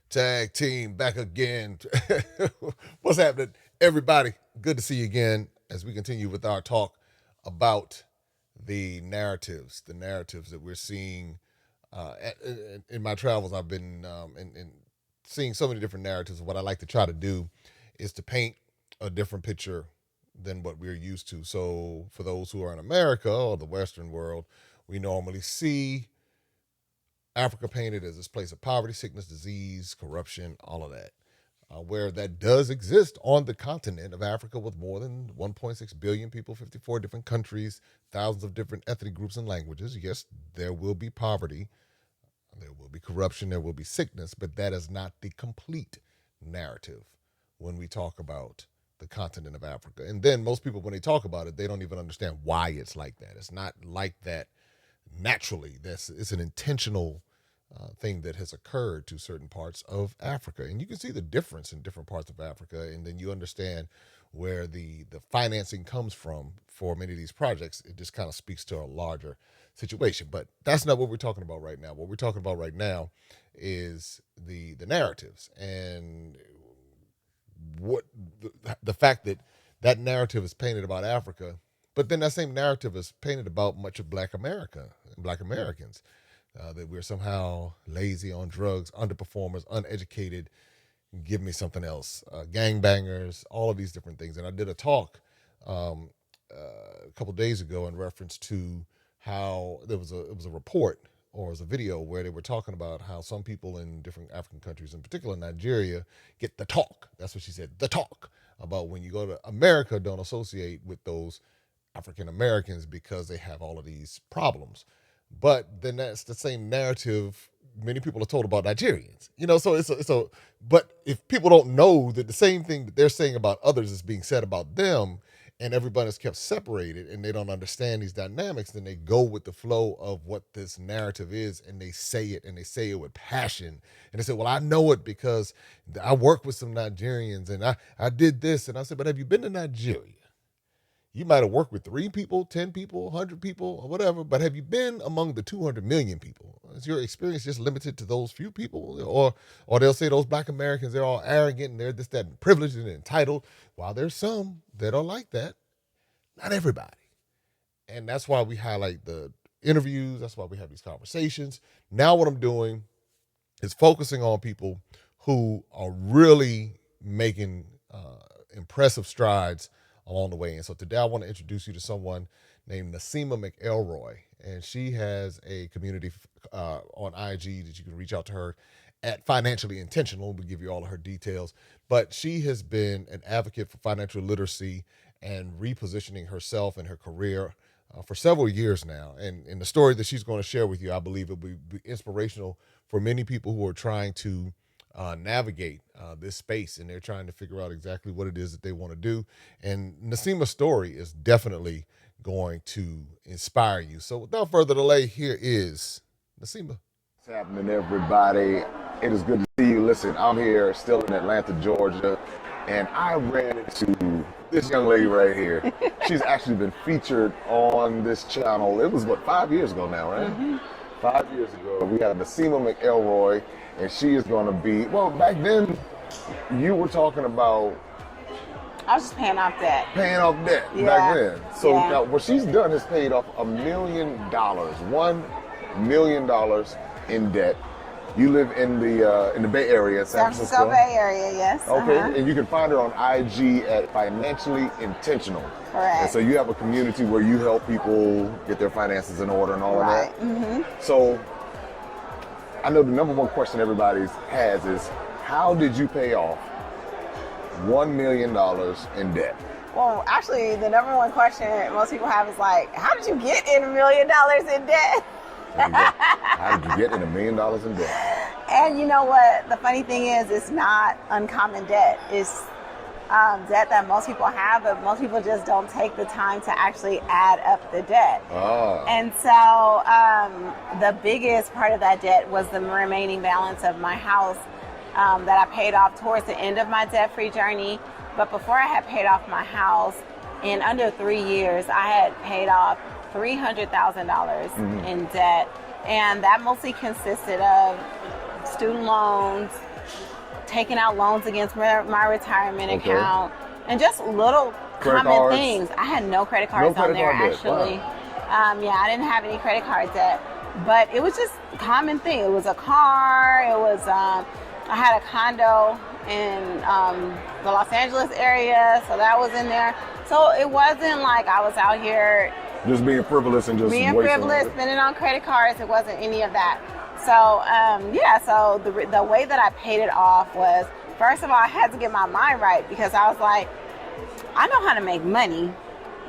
Tag team back again. What's happening, everybody? Good to see you again as we continue with our talk about the narratives that we're seeing. In my travels, I've been in seeing so many different narratives. What I like to try to do is to paint a different picture than what we're used to. So, for those who are in America or the Western world, we normally see Africa painted as this place of poverty, sickness, disease, corruption, all of that. Where that does exist on the continent of Africa with more than 1.6 billion people, 54 different countries, thousands of different ethnic groups and languages. Yes, there will be poverty, there will be corruption, there will be sickness, but that is not the complete narrative when we talk about the continent of Africa. And then most people, when they talk about it, they don't even understand why it's like that. It's not like that naturally. It's an intentional thing that has occurred to certain parts of Africa. And you can see the difference in different parts of Africa, and then you understand where the financing comes from for many of these projects. It just kind of speaks to a larger situation. But that's not what we're talking about right now. What we're talking about right now is the narratives and what the fact that that narrative is painted about Africa, but then that same narrative is painted about much of Black America and Black Americans. That we're somehow lazy, on drugs, underperformers, uneducated. Give me something else. Gangbangers, all of these different things. And I did a talk a couple of days ago in reference to how it was a report or it was a video where they were talking about how some people in different African countries, in particular Nigeria, get the talk. That's what she said, the talk about when you go to America, don't associate with those African Americans because they have all of these problems. But then that's the same narrative many people are told about Nigerians. So but if people don't know that the same thing that they're saying about others is being said about them, and everybody's kept separated and they don't understand these dynamics, then they go with the flow of what this narrative is and they say it, and they say it with passion. And they say, well, I know it because I work with some Nigerians and I did this. And I said, but have you been to Nigeria? You might have worked with 3 people, 10 people, 100 people, or whatever, but have you been among the 200 million people? Is your experience just limited to those few people? Or they'll say those Black Americans, they're all arrogant and they're this, that, and privileged and entitled. While there's some that are like that, not everybody. And that's why we highlight the interviews. That's why we have these conversations. Now what I'm doing is focusing on people who are really making impressive strides along the way. And so today I want to introduce you to someone named Naseema McElroy. And she has a community on IG that you can reach out to her at Financially Intentional. We'll give you all of her details. But she has been an advocate for financial literacy and repositioning herself and her career for several years now. And in the story that she's going to share with you, I believe it will be inspirational for many people who are trying to navigate this space, and they're trying to figure out exactly what it is that they want to do. And Naseema's story is definitely going to inspire you. So without further delay, here is Naseema. What's happening, everybody? It is good to see you. Listen, I'm here still in Atlanta, Georgia, and I ran into this young lady right here. She's actually been featured on this channel. It was, 5 years ago now, right? Mm-hmm. 5 years ago. We had Naseema McElroy, and she is going to be, back then, you were talking about I was just paying off debt. Paying off debt back then. So now what she's done is paid off $1 million, $1 million in debt. You live in the Bay Area, San Francisco. Bay Area, yes. Okay, and you can find her on IG at Financially Intentional. Correct. And so you have a community where you help people get their finances in order and all of that. Mm-hmm. So I know the number one question everybody has is, how did you pay off $1 million in debt? Well, actually, the number one question most people have is like, how did you get in $1 million in debt? How did you get in $1 million in debt? And you know what? The funny thing is, it's not uncommon debt. It's debt that most people have, but most people just don't take the time to actually add up the debt. Oh. And so the biggest part of that debt was the remaining balance of my house that I paid off towards the end of my debt-free journey. But before I had paid off my house, in under 3 years, I had paid off $300,000 in debt. And that mostly consisted of student loans, taking out loans against my retirement Okay. account, and just little Credit common cards? things. I had no credit cards No on credit there, card debt. actually. Yeah, I didn't have any credit card debt, but it was just a common thing. It was a car. It was, I had a condo in the Los Angeles area, so that was in there. So it wasn't like I was out here Just being frivolous and just being wasting frivolous, it. spending on credit cards. It wasn't any of that. So so the way that I paid it off was, first of all, I had to get my mind right, because I was like, I know how to make money,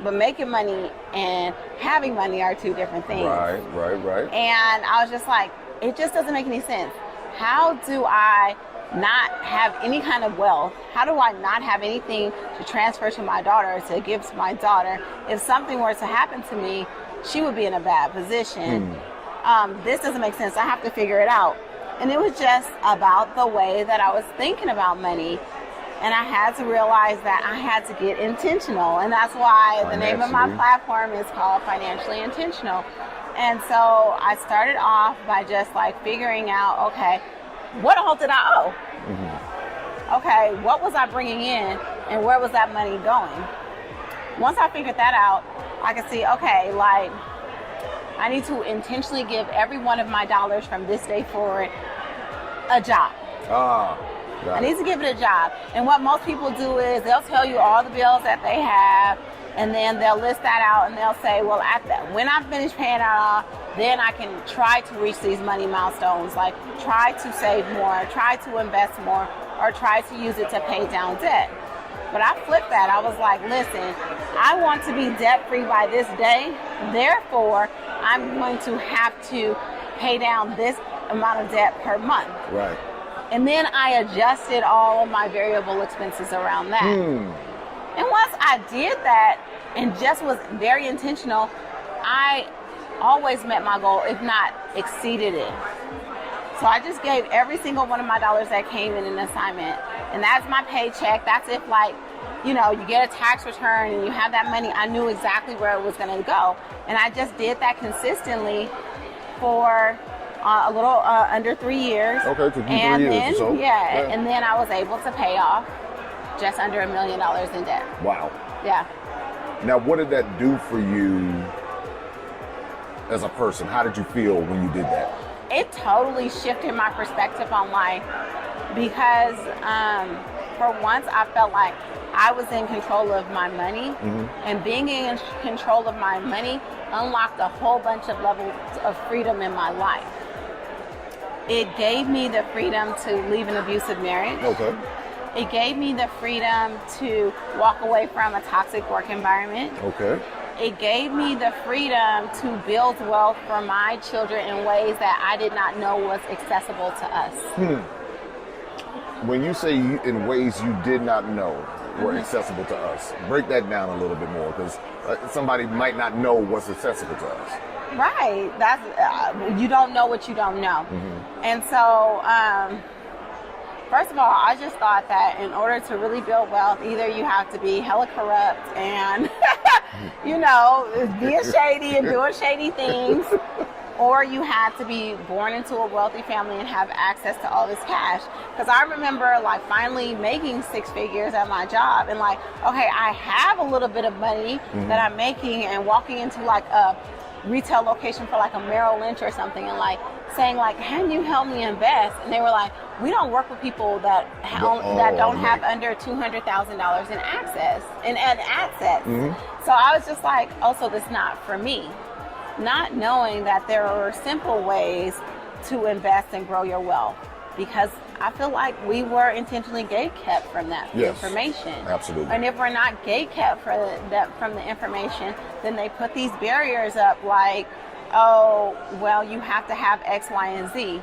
but making money and having money are two different things. Right. And I was just like, it just doesn't make any sense. How do I not have any kind of wealth? How do I not have anything to transfer to my daughter, to give to my daughter? If something were to happen to me, she would be in a bad position. This doesn't make sense. I have to figure it out. And it was just about the way that I was thinking about money. And I had to realize that I had to get intentional. And that's why the name of my platform is called Financially Intentional. And so I started off by just like figuring out, okay, what all did I owe? Okay, what was I bringing in and where was that money going? Once I figured that out, I could see, okay, like I need to intentionally give every one of my dollars from this day forward a job. I need to give it a job. And what most people do is they'll tell you all the bills that they have, and then they'll list that out, and they'll say, well, when I finish paying that off, then I can try to reach these money milestones, like try to save more, try to invest more, or try to use it to pay down debt. But I flipped that. I was like, listen, I want to be debt-free by this day. Therefore, I'm going to have to pay down this amount of debt per month. Right. And then I adjusted all of my variable expenses around that. And once I did that and just was very intentional, I always met my goal, if not exceeded it. So I just gave every single one of my dollars that came in an assignment. And that's my paycheck. That's if, like, you know, you get a tax return and you have that money. I knew exactly where it was going to go. And I just did that consistently for a little under 3 years. Okay, took you and 3 years then, or so. Yeah, and then I was able to pay off just under $1 million in debt. Wow. Yeah. Now, what did that do for you as a person? How did you feel when you did that? It totally shifted my perspective on life, because for once I felt like I was in control of my money, and being in control of my money unlocked a whole bunch of levels of freedom in my life. It gave me the freedom to leave an abusive marriage. Okay. It gave me the freedom to walk away from a toxic work environment. Okay. It gave me the freedom to build wealth for my children in ways that I did not know was accessible to us. When you say in ways you did not know were accessible to us, break that down a little bit more, because somebody might not know what's accessible to us. Right. That's you don't know what you don't know. And so, first of all, I just thought that in order to really build wealth, either you have to be hella corrupt and, you know, being shady and doing shady things, or you had to be born into a wealthy family and have access to all this cash. Because I remember, like, finally making 6 figures at my job and, like, okay, I have a little bit of money that I'm making, and walking into, like, a retail location for, like, a Merrill Lynch or something, and, like, saying, like, can you help me invest? And they were like, we don't work with people that don't have under $200,000 in access and assets. So I was just like, oh, so this is not for me. Not knowing that there are simple ways to invest and grow your wealth, because I feel like we were intentionally gatekept from that information. Absolutely. And if we're not gatekept from the information, then they put these barriers up like, oh, well, you have to have X, Y, and Z,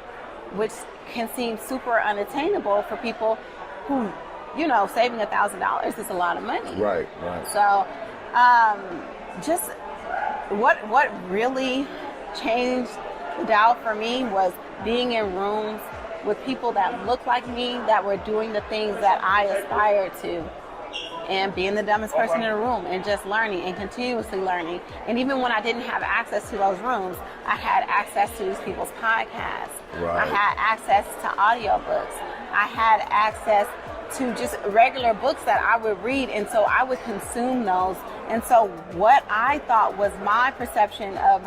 which can seem super unattainable for people who, you know, saving $1,000 is a lot of money. Right. So, just what really changed the dial for me was being in rooms with people that looked like me, that were doing the things that I aspired to, and being the dumbest person in the room and just learning and continuously learning. And even when I didn't have access to those rooms, I had access to these people's podcasts. Right. I had access to audiobooks. I had access to just regular books that I would read, and so I would consume those. And so what I thought was my perception of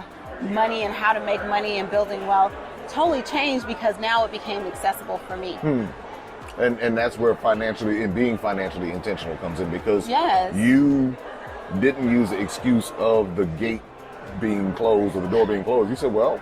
money and how to make money and building wealth totally changed, because now it became accessible for me. And that's where being financially intentional comes in, because Yes. you didn't use the excuse of the gate being closed or the door being closed. You said, well,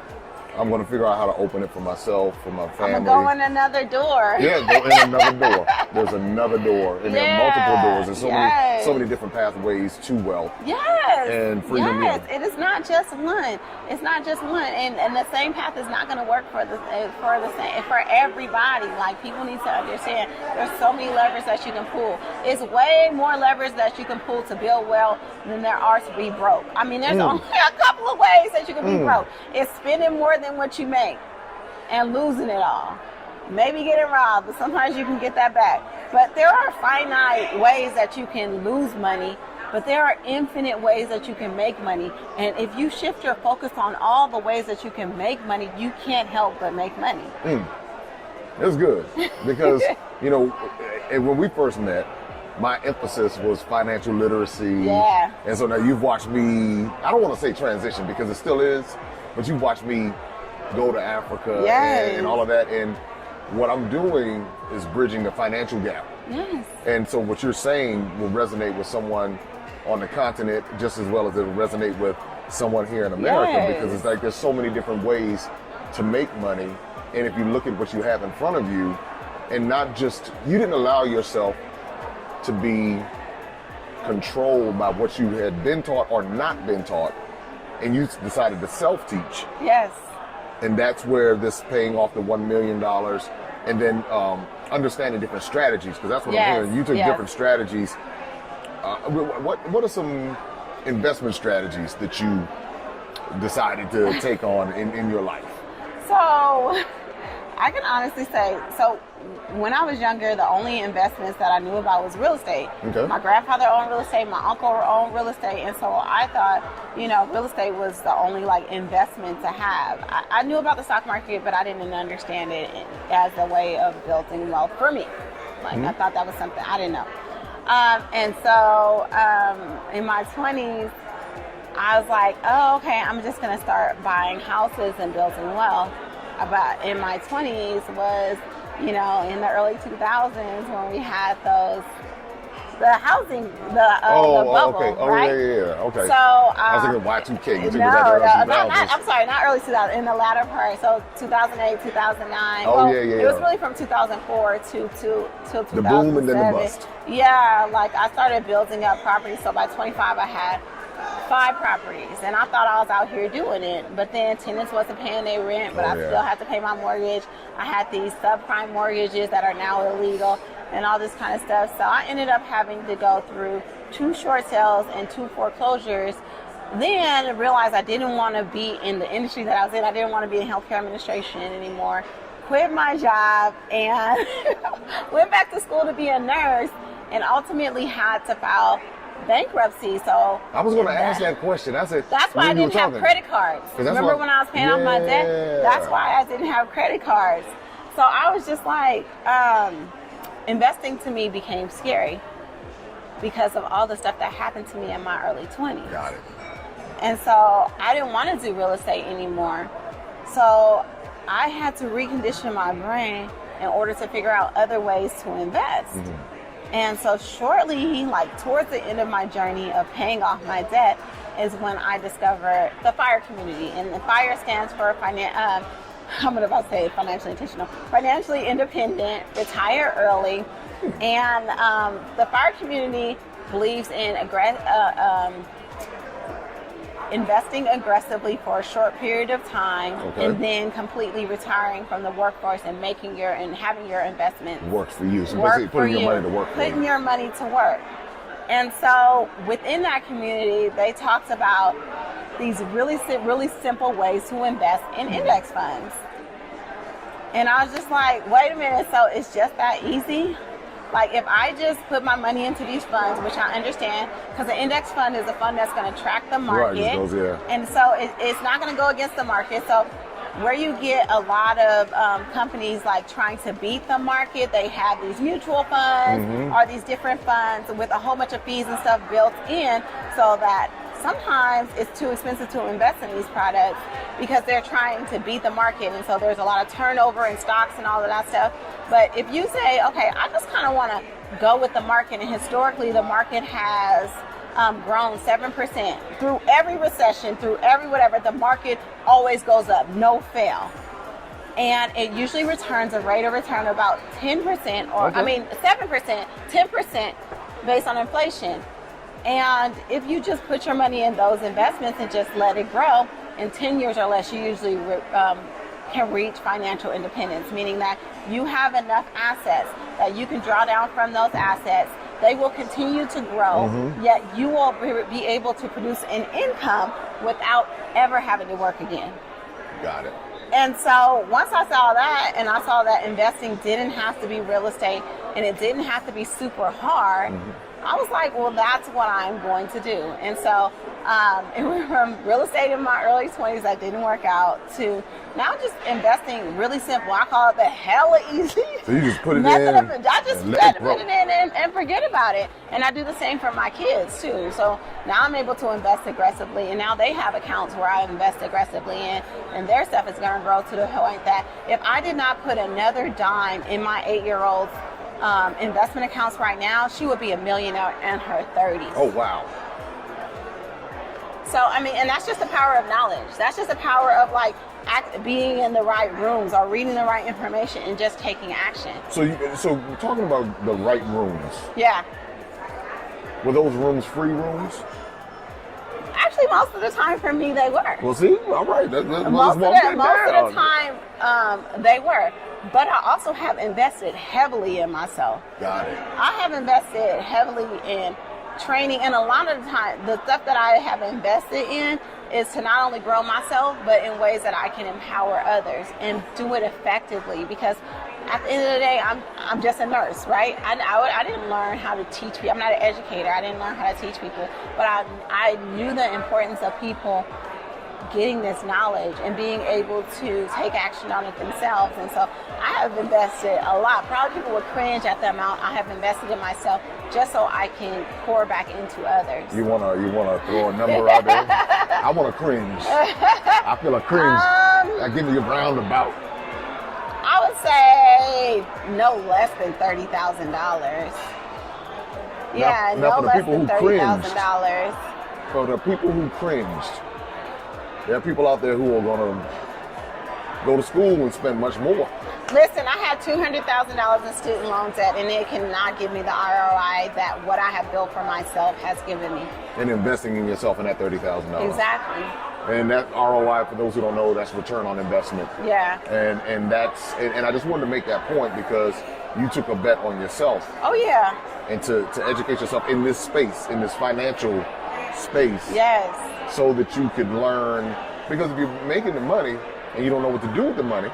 I'm going to figure out how to open it for myself, for my family. I'm gonna go in another door. Yeah, go in another door. There's another door, and there are multiple doors. There's so many different pathways to wealth. Yes. And freedom. Yes, it is not just one. It's not just one, and the same path is not going to work for everybody. Like, people need to understand, there's so many levers that you can pull. It's way more levers that you can pull to build wealth than there are to be broke. I mean, there's only a couple of ways that you can be broke. It's spending more than what you make and losing it all. Maybe getting robbed, but sometimes you can get that back. But there are finite ways that you can lose money, but there are infinite ways that you can make money. And if you shift your focus on all the ways that you can make money, you can't help but make money. That's good, because when we first met, my emphasis was financial literacy. Yeah. And so now you've watched me, I don't want to say transition, because it still is, but you've watched me go to Africa and all of that. And what I'm doing is bridging the financial gap. Yes. And so what you're saying will resonate with someone on the continent just as well as it will resonate with someone here in America, because it's like there's so many different ways to make money. And if you look at what you have in front of you, and not just, you didn't allow yourself to be controlled by what you had been taught or not been taught, and you decided to self-teach. Yes. And that's where this paying off the $1 million, and then understanding different strategies, because that's what I'm hearing. You took different strategies. What are some investment strategies that you decided to take on in your life? So I can honestly say, when I was younger, the only investments that I knew about was real estate. Okay. My grandfather owned real estate, my uncle owned real estate, and so I thought, real estate was the only investment to have. I knew about the stock market, but I didn't understand it as a way of building wealth for me. I thought that was something I didn't know. And so in my 20s, I was like, oh, okay, I'm just going to start buying houses and building wealth. But in my 20s was, in the early 2000s when we had the housing, the bubble, okay. right? Okay. So I was thinking Y2K. You I'm sorry, not early 2000, in the latter part. So 2008, 2009. It was really from 2004 to 2007. The boom and then the bust. Yeah, I started building up properties. So by 25, I had 5 properties, and I thought I was out here doing it, but then tenants wasn't paying their rent, but I still had to pay my mortgage. I had these subprime mortgages that are now illegal and all this kind of stuff. So I ended up having to go through 2 short sales and 2 foreclosures. Then realized I didn't want to be in the industry that I was in. I didn't want to be in healthcare administration anymore. Quit my job and went back to school to be a nurse, and ultimately had to file bankruptcy. So I was going to ask that question. I said that's why I didn't have credit cards. Remember when I was paying off my debt? That's why I didn't have credit cards. So I was just like, investing to me became scary because of all the stuff that happened to me in my early 20s. Got it. And so I didn't want to do real estate anymore. So I had to recondition my brain in order to figure out other ways to invest. And so shortly, towards the end of my journey of paying off my debt, is when I discovered the FIRE community. And the FIRE stands for financially intentional, financially independent, retire early. And the FIRE community believes in investing aggressively for a short period of time, and then completely retiring from the workforce and having your investment work for you. So basically putting your money to work. Putting your money to work. And so within that community, they talked about these really simple ways to invest in index funds. And I was just like, wait a minute, so it's just that easy? If I just put my money into these funds, which I understand, because an index fund is a fund that's going to track the market. Right, and so it's not going to go against the market. So where you get a lot of companies like trying to beat the market. They have these mutual funds or these different funds with a whole bunch of fees and stuff built in, so that sometimes it's too expensive to invest in these products because they're trying to beat the market, and so there's a lot of turnover in stocks and all of that stuff. But if you say, okay, I just kind of want to go with the market, and historically the market has grown 7% through every recession, through every whatever, the market always goes up, no fail. And it usually returns a rate of return of about 10%, or Okay. I mean 7%, 10% based on inflation. And if you just put your money in those investments and just let it grow, in 10 years or less, you usually can reach financial independence, meaning that you have enough assets that you can draw down from those assets. They will continue to grow, yet you will be able to produce an income without ever having to work again. Got it. And so once I saw that, and I saw that investing didn't have to be real estate and it didn't have to be super hard, I was like, well, that's what I'm going to do. And so it went from real estate in my early 20s that didn't work out to now just investing really simple. I call it the hella easy So you just put it method in. of it. I just and let it put grow. it in and forget about it. And I do the same for my kids too. So now I'm able to invest aggressively, and now they have accounts where I invest aggressively in, and their stuff is going to grow to the point that if I did not put another dime in my 8-year-old's investment accounts right now, she would be a millionaire in her 30s. Oh, wow. So, I mean, and that's just the power of knowledge. That's just the power of like being in the right rooms or reading the right information and just taking action. So we're talking about the right rooms. Yeah. Were those rooms free rooms? Actually, most of the time for me, they were. Well, see, all right. Let's Most walk of that the down. time, they were. But I also have invested heavily in myself. Got it. I have invested heavily in training, and a lot of the time, the stuff that I have invested in is to not only grow myself, but in ways that I can empower others and do it effectively. Because at the end of the day, I'm just a nurse, right? I didn't learn how to teach people. I'm not an educator. I didn't learn how to teach people, but I knew the importance of people getting this knowledge and being able to take action on it themselves. And so I have invested a lot. Probably people would cringe at the amount I have invested in myself just so I can pour back into others. You wanna throw a number out there? I wanna cringe. I feel a cringe. That give me a roundabout. I would say no less than $30,000. Yeah, now no for the less people than who cringed. $30,000. For the people who cringed, there are people out there who are gonna go to school and spend much more. Listen, I had $200,000 in student loan debt, and it cannot give me the ROI that what I have built for myself has given me. And investing in yourself in that $30,000. Exactly. And that ROI, for those who don't know, that's return on investment. Yeah. And I just wanted to make that point because you took a bet on yourself Oh, yeah. and to educate yourself in this space, in this financial space. Yes. So that you could learn, because if you're making the money and you don't know what to do with the money.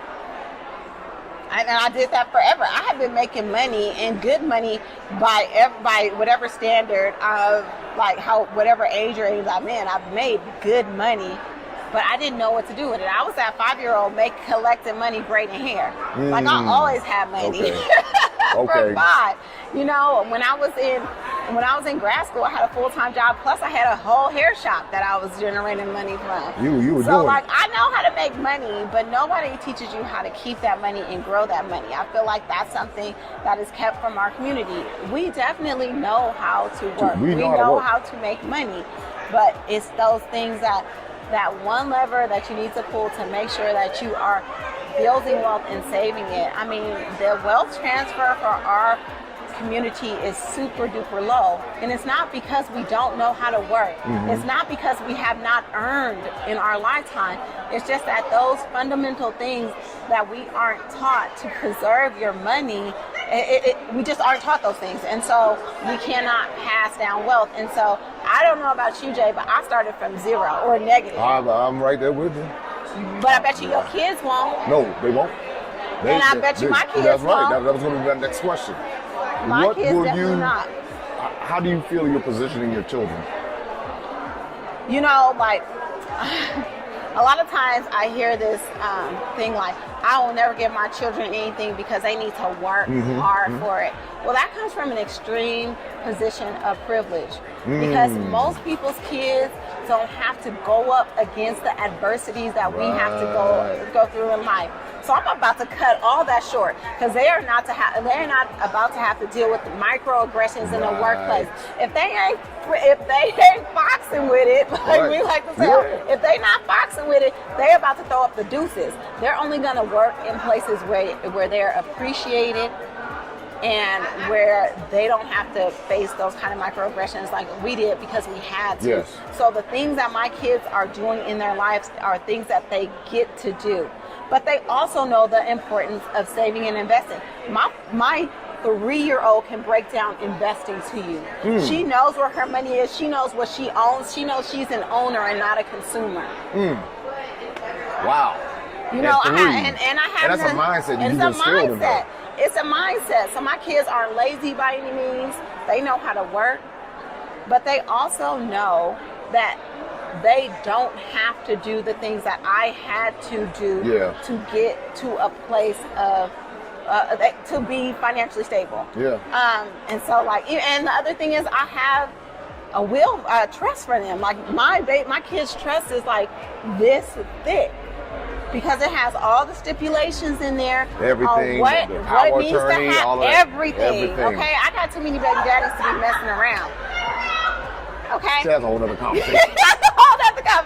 And I did that forever. I have been making money and good money by whatever standard of like how whatever age or age I'm in. I've made good money, but I didn't know what to do with it. I was that 5-year-old collecting money, braiding hair. Like I always had money. Okay. From Okay. 5. You know, when I was in grad school, I had a full-time job. Plus, I had a whole hair shop that I was generating money from. You were so, doing like, it. I know how to make money, but nobody teaches you how to keep that money and grow that money. I feel like that's something that is kept from our community. We definitely know how to work. We know how to make money, but it's those things that one lever that you need to pull to make sure that you are building wealth and saving it. I mean, the wealth transfer for our community is super duper low, and it's not because we don't know how to work. It's not because we have not earned in our lifetime. It's just that those fundamental things that we aren't taught to preserve your money, we just aren't taught those things, and so we cannot pass down wealth. And so I don't know about you, Jay, but I started from zero or negative. I'm right there with you. But I bet you your kids won't. No, they won't. And I bet you my kids That's right. won't. That was going to be my next question. My What kids will definitely you? not. How do you feel you're positioning your children? You know, like a lot of times I hear this thing like, I will never give my children anything because they need to work hard for it. Well, that comes from an extreme position of privilege because most people's kids don't have to go up against the adversities that we have to go through in life. So I'm about to cut all that short because they're not about to have to deal with the microaggressions in the workplace. If they ain't boxing with it, like we like to say, if they not boxing with it, they're about to throw up the deuces. They're only going to work in places where they're appreciated and where they don't have to face those kind of microaggressions like we did because we had to. Yes. So the things that my kids are doing in their lives are things that they get to do. But they also know the importance of saving and investing. My 3-year-old can break down investing to you. She knows where her money is. She knows what she owns. She knows she's an owner and not a consumer. Wow. You know, and I have that's a mindset. It's a mindset. It's a mindset. So my kids aren't lazy by any means. They know how to work, but they also know that they don't have to do the things that I had to do to get to a place of to be financially stable. And so and the other thing is I have a trust for them. Like my kids' trust is like this thick. Because it has all the stipulations in there. Everything. What needs to happen. Everything. Everything. Okay, I got too many baby daddies to be messing around. Okay. That's a whole other conversation.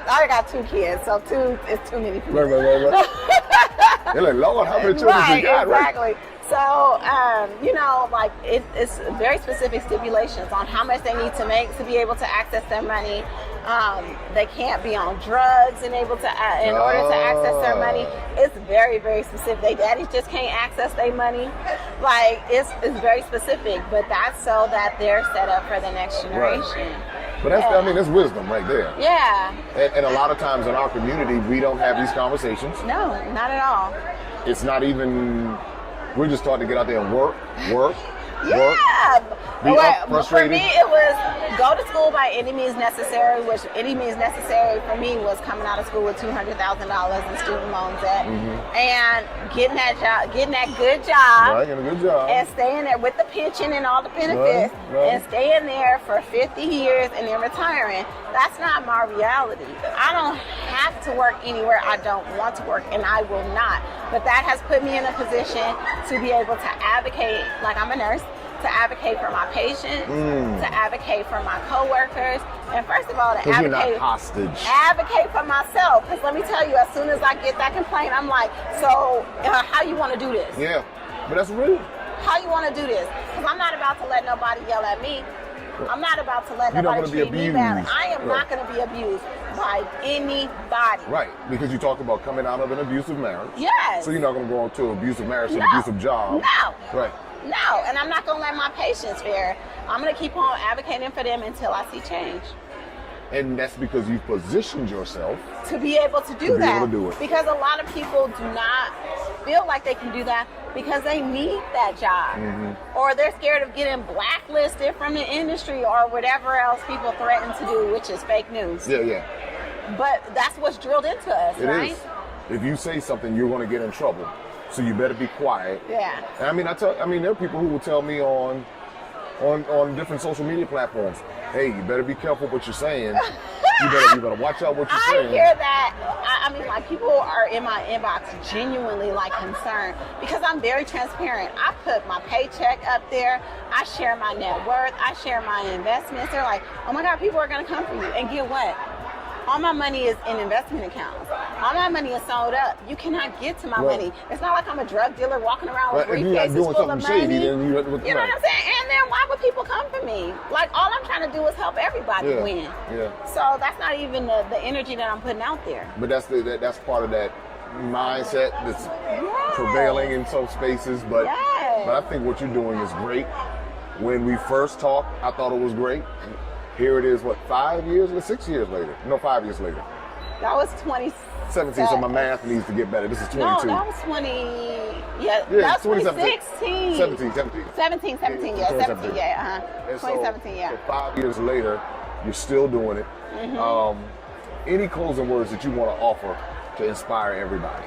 I got 2 kids, so 2 is too many people. Right. They're like, Lord, how many children you got? Exactly. So, you know, like it's very specific stipulations on how much they need to make to be able to access their money. They can't be on drugs in order to access their money. It's very, very specific. They daddies just can't access their money. Like it's very specific, but that's so that they're set up for the next generation. Right. But that's wisdom right there. Yeah. And a lot of times in our community, we don't have these conversations. No, not at all. It's not even. We're just starting to get out there and work. Yeah. For frustrated. me, it was go to school by any means necessary, which any means necessary for me was coming out of school with $200,000 in student loan debt and getting that good job. Right, getting a good job. And staying there with the pension and all the benefits and staying there for 50 years and then retiring. That's not my reality. I don't have to work anywhere I don't want to work, and I will not. But that has put me in a position to be able to advocate, like I'm a nurse, to advocate for my patients, to advocate for my coworkers, and first of all, to you're not hostage. Advocate for myself. Because let me tell you, as soon as I get that complaint, I'm like, so how you want to do this? Yeah, but that's real. How you want to do this? Because I'm not about to let nobody yell at me. I'm not about to let nobody treat me badly. I am not going to be abused by anybody. Right, because you talked about coming out of an abusive marriage. Yes. So you're not going to go to an abusive marriage to an abusive job. No. Right. No, and I'm not going to let my patients fear. I'm going to keep on advocating for them until I see change. And that's because you positioned yourself to be able to do that. Able to do it. Because a lot of people do not feel like they can do that because they need that job. Or they're scared of getting blacklisted from the industry or whatever else people threaten to do, which is fake news. Yeah. But that's what's drilled into us, right? It is. If you say something, you're going to get in trouble. So you better be quiet. Yeah. And I mean, there are people who will tell me on different social media platforms, hey, you better be careful what you're saying. You better watch out what you're saying. I hear that. I mean, like, people are in my inbox genuinely, like, concerned because I'm very transparent. I put my paycheck up there. I share my net worth. I share my investments. They're like, oh, my God, people are going to come for you. And get what? All my money is in investment accounts. All my money is sold up. You cannot get to my money. It's not like I'm a drug dealer walking around with briefcases full of money. You know what I'm saying? And then why would people come for me? Like, all I'm trying to do is help everybody win. Yeah. So that's not even the energy that I'm putting out there. But that's part of that mindset that's prevailing in some spaces. But I think what you're doing is great. When we first talked, I thought it was great. Here it is, 5 years or 6 years later? No, 5 years later. That was 2017. So my math needs to get better. This is 22. No, that was 20. Yeah, that was 2016. 17. 17, yeah. 17, yeah, 2017, yeah. So 5 years later, you're still doing it. any closing words that you want to offer to inspire everybody.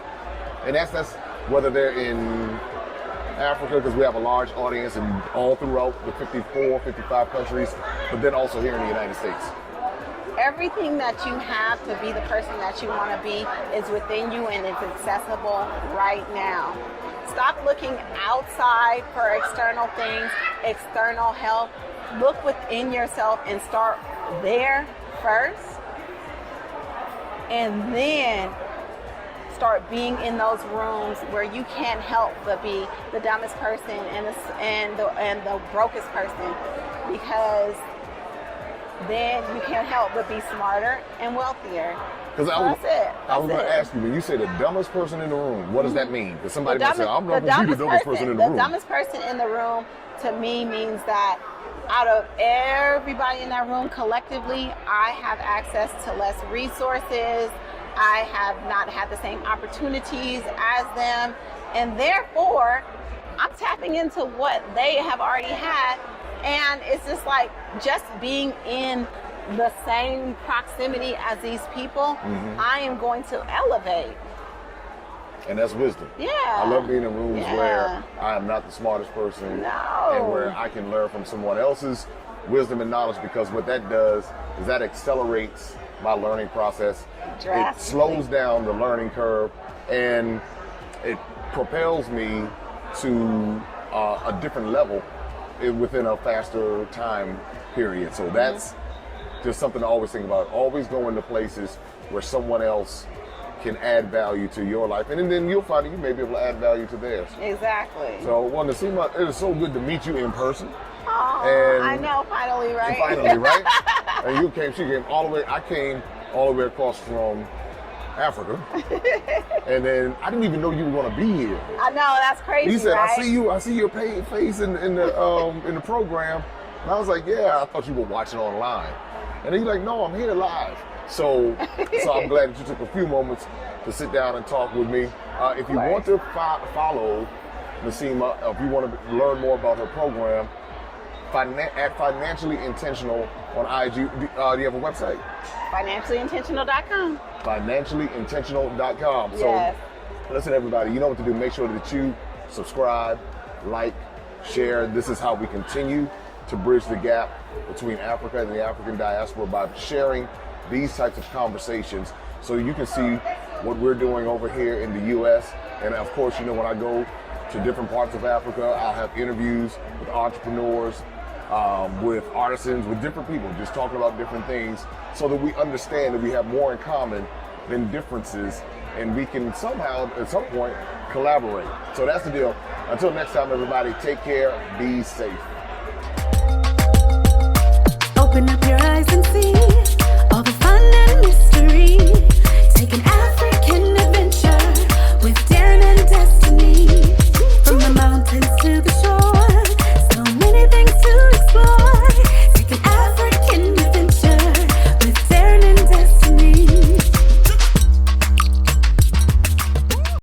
And that's whether they're in Africa, because we have a large audience and all throughout the 54, 55 countries, but then also here in the United States. Everything that you have to be the person that you want to be is within you and it's accessible right now. Stop looking outside for external things, external help. Look within yourself and start there first. And then start being in those rooms where you can't help but be the dumbest person and the brokest person, because then you can't help but be smarter and wealthier. Because I was going to ask you, when you say the dumbest person in the room, what does that mean? Because somebody might say, I'm not going to be the dumbest person in the room. The dumbest person in the room, to me, means that out of everybody in that room collectively, I have access to less resources. I have not had the same opportunities as them. And therefore, I'm tapping into what they have already had. And it's just like just being in the same proximity as these people, I am going to elevate. And that's wisdom. Yeah. I love being in rooms where I am not the smartest person and where I can learn from someone else's wisdom and knowledge, because what that does is that accelerates my learning process. It slows down the learning curve and it propels me to a different level within a faster time period. So that's just something to always think about. Always go into places where someone else can add value to your life, and then you'll find that you may be able to add value to theirs. Exactly. So, Naseema, it is so good to meet you in person. Oh, and I know, finally, right? Finally, right? And she came all the way, I came all the way across from Africa. And then I didn't even know you were going to be here. I know, that's crazy. He said, right? I see your face in the program. And I was like, yeah, I thought you were watching online. And then you're like, no, I'm here live. So I'm glad that you took a few moments to sit down and talk with me. If you want to follow Naseema, if you want to learn more about her program, at Financially Intentional on IG. Do you have a website? FinanciallyIntentional.com. FinanciallyIntentional.com. Yes. So listen, everybody, you know what to do. Make sure that you subscribe, like, share. This is how we continue to bridge the gap between Africa and the African diaspora, by sharing these types of conversations so you can see what we're doing over here in the U.S. And of course, when I go to different parts of Africa, I'll have interviews with entrepreneurs, with artisans, with different people, just talking about different things so that we understand that we have more in common than differences, and we can somehow, at some point, collaborate. So that's the deal. Until next time, everybody, take care, be safe. Open up your eyes and see.